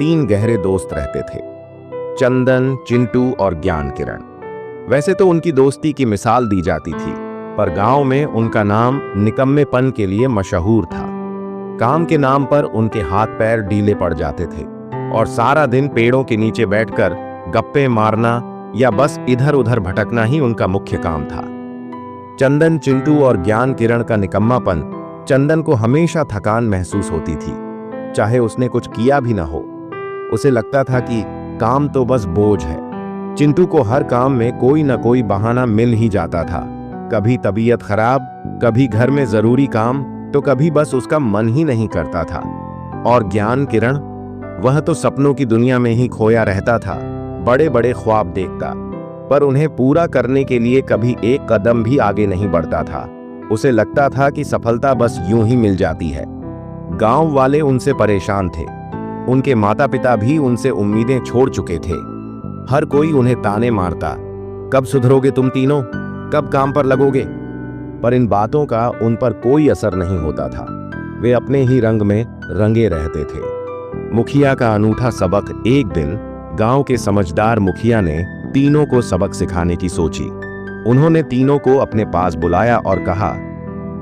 तीन गहरे दोस्त रहते थे, चंदन, चिंटू और ज्ञान किरण। वैसे तो उनकी दोस्ती की मिसाल दी जाती थी, पर गांव में उनका नाम निकम्मेपन के लिए मशहूर था। काम के नाम पर उनके हाथ पैर ढीले पड़ जाते थे और सारा दिन पेड़ों के नीचे बैठकर गप्पे मारना या बस इधर उधर भटकना ही उनका मुख्य काम था। चंदन, चिंटू और ज्ञान किरण का निकम्मापन चंदन को हमेशा थकान महसूस होती थी, चाहे उसने कुछ किया भी ना हो। उसे लगता था कि काम तो बस बोझ है। चिंटू को हर काम में कोई ना कोई बहाना मिल ही जाता था, कभी तबीयत खराब, कभी घर में जरूरी काम, तो कभी बस उसका मन ही नहीं करता था। और ज्ञान किरण, वह तो सपनों की दुनिया में ही खोया रहता था, बड़े बड़े ख्वाब देखता, पर उन्हें पूरा करने के लिए कभी एक कदम भी आगे नहीं बढ़ता था। उसे लगता था कि सफलता बस यूं ही मिल जाती है। गांव वाले उनसे परेशान थे, उनके माता पिता भी उनसे उम्मीदें छोड़ चुके थे। हर कोई उन्हें ताने मारता, कब सुधरोगे तुम तीनों, कब काम पर लगोगे। पर इन बातों का उन पर कोई असर नहीं होता था, वे अपने ही रंग में रंगे रहते थे। मुखिया का अनूठा सबक। एक दिन गांव के समझदार मुखिया ने तीनों को सबक सिखाने की सोची। उन्होंने तीनों को अपने पास बुलाया और कहा,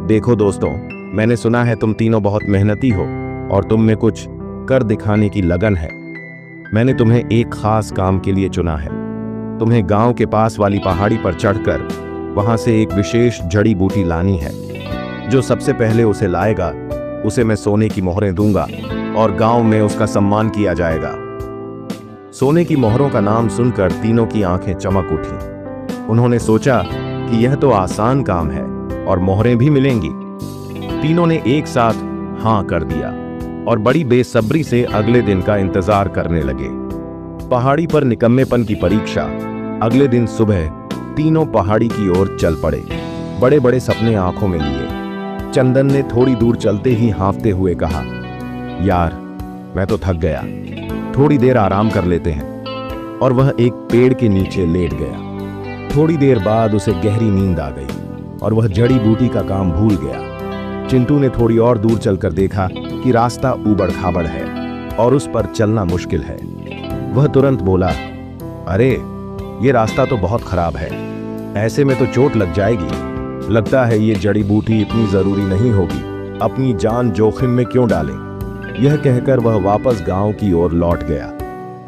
देखो दोस्तों, मैंने सुना है तुम तीनों बहुत मेहनती हो और तुम में कुछ कर दिखाने की लगन है। मैंने तुम्हें एक खास काम के लिए चुना है। तुम्हें गांव के पास वाली पहाड़ी पर चढ़कर वहां से एक विशेष जड़ी बूटी लानी है। जो सबसे पहले उसे लाएगा, उसे मैं सोने की मोहरें दूंगा और गांव में उसका सम्मान किया जाएगा। सोने की मोहरों का नाम सुनकर तीनों की आंखें चमक उठी। उन्होंने सोचा कि यह तो आसान काम है और मोहरें भी मिलेंगी। तीनों ने एक साथ हां कर दिया और बड़ी बेसब्री से अगले दिन का इंतजार करने लगे। पहाड़ी पर निकम्मेपन की परीक्षा। अगले दिन सुबह तीनों पहाड़ी की ओर चल पड़े, बड़े बड़े सपने आंखों में लिए। चंदन ने थोड़ी दूर चलते ही हांफते हुए कहा, यार मैं तो थक गया, थोड़ी देर आराम कर लेते हैं। और वह एक पेड़ के नीचे लेट गया। थोड़ी देर बाद उसे गहरी नींद आ गई और वह जड़ी बूटी का काम भूल गया। चिंटू ने थोड़ी और दूर चलकर देखा कि रास्ता ऊबड़ खाबड़ है और उस पर चलना मुश्किल है। वह तुरंत बोला, अरे ये रास्ता तो बहुत खराब है, ऐसे में तो चोट लग जाएगी। लगता है ये जड़ी बूटी इतनी जरूरी नहीं होगी, अपनी जान जोखिम में क्यों डालें। यह कहकर वह वापस गांव की ओर लौट गया।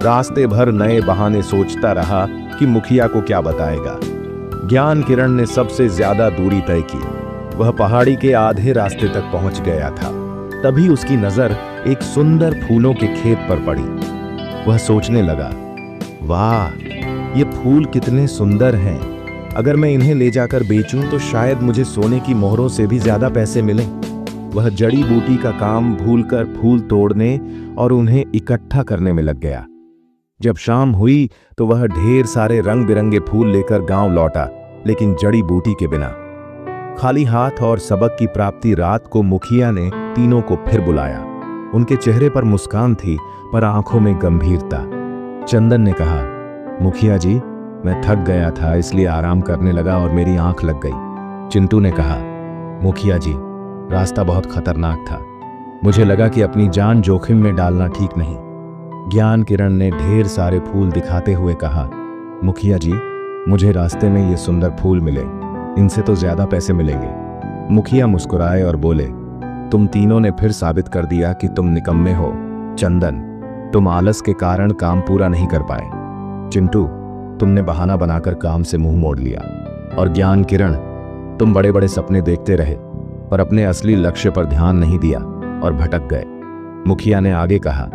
रास्ते भर नए बहाने सोचता रहा कि मुखिया को क्या बताएगा। ज्ञान किरण ने सबसे ज्यादा दूरी तय की। वह पहाड़ी के आधे रास्ते तक पहुंच गया था। तभी उसकी नजर एक सुंदर फूलों के खेत पर पड़ी। वह सोचने लगा, वाह, ये फूल कितने सुंदर हैं। अगर मैं इन्हें ले जाकर बेचूं तो शायद मुझे सोने की मोहरों से भी ज्यादा पैसे मिलें। वह जड़ी बूटी का काम भूलकर फूल तोड़ने और उन्हें इकट्ठा करने में लग गया। जब शाम हुई तो वह ढेर सारे रंग बिरंगे फूल लेकर गांव लौटा, लेकिन जड़ी बूटी के बिना। खाली हाथ और सबक की प्राप्ति रात को मुखिया ने तीनों को फिर बुलाया। उनके चेहरे पर मुस्कान थी, पर आंखों में गंभीरता। चंदन ने कहा, मुखिया जी, मैं थक गया था इसलिए आराम करने लगा और मेरी आंख लग गई। चिंटू ने कहा, मुखिया जी, रास्ता बहुत खतरनाक था, मुझे लगा कि अपनी जान जोखिम में डालना ठीक नहीं। ज्ञान किरण ने ढेर सारे फूल दिखाते हुए कहा, मुखिया जी, मुझे रास्ते में ये सुंदर फूल मिले, इनसे तो ज्यादा पैसे मिलेंगे। मुखिया मुस्कुराए और बोले, तुम तीनों ने फिर साबित कर दिया कि तुम निकम्मे हो। चंदन, तुम आलस के कारण काम पूरा नहीं कर पाए। चिंटू, तुमने बहाना बनाकर काम से मुंह मोड़ लिया। और ज्ञान किरण, तुम बड़े बड़े सपने देखते रहे पर अपने असली लक्ष्य पर ध्यान नहीं दिया और भटक गए। मुखिया ने आगे कहा,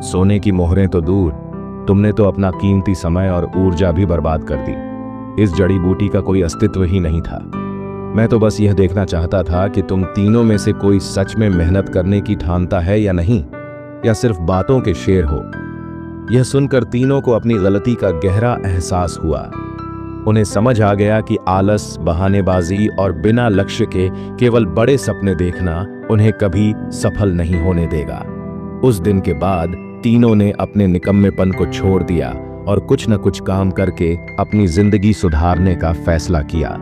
सोने की मोहरें तो दूर, तुमने तो अपना कीमती समय और ऊर्जा भी बर्बाद कर दी। इस जड़ी बूटी का कोई अस्तित्व ही नहीं था। मैं तो बस यह देखना चाहता था कि तुम तीनों में से कोई सच में मेहनत करने की ठानता है या नहीं, या सिर्फ बातों के शेर हो। यह सुनकर तीनों को अपनी गलती का गहरा एहसास हुआ। उन्हें समझ आ गया कि आलस, बहानेबाजी और बिना लक्ष्य के केवल बड़े सपने देखना उन्हें कभी सफल नहीं होने देगा। उस दिन के बाद तीनों ने अपने निकम्मेपन को छोड़ दिया और कुछ न कुछ काम करके अपनी जिंदगी सुधारने का फैसला किया।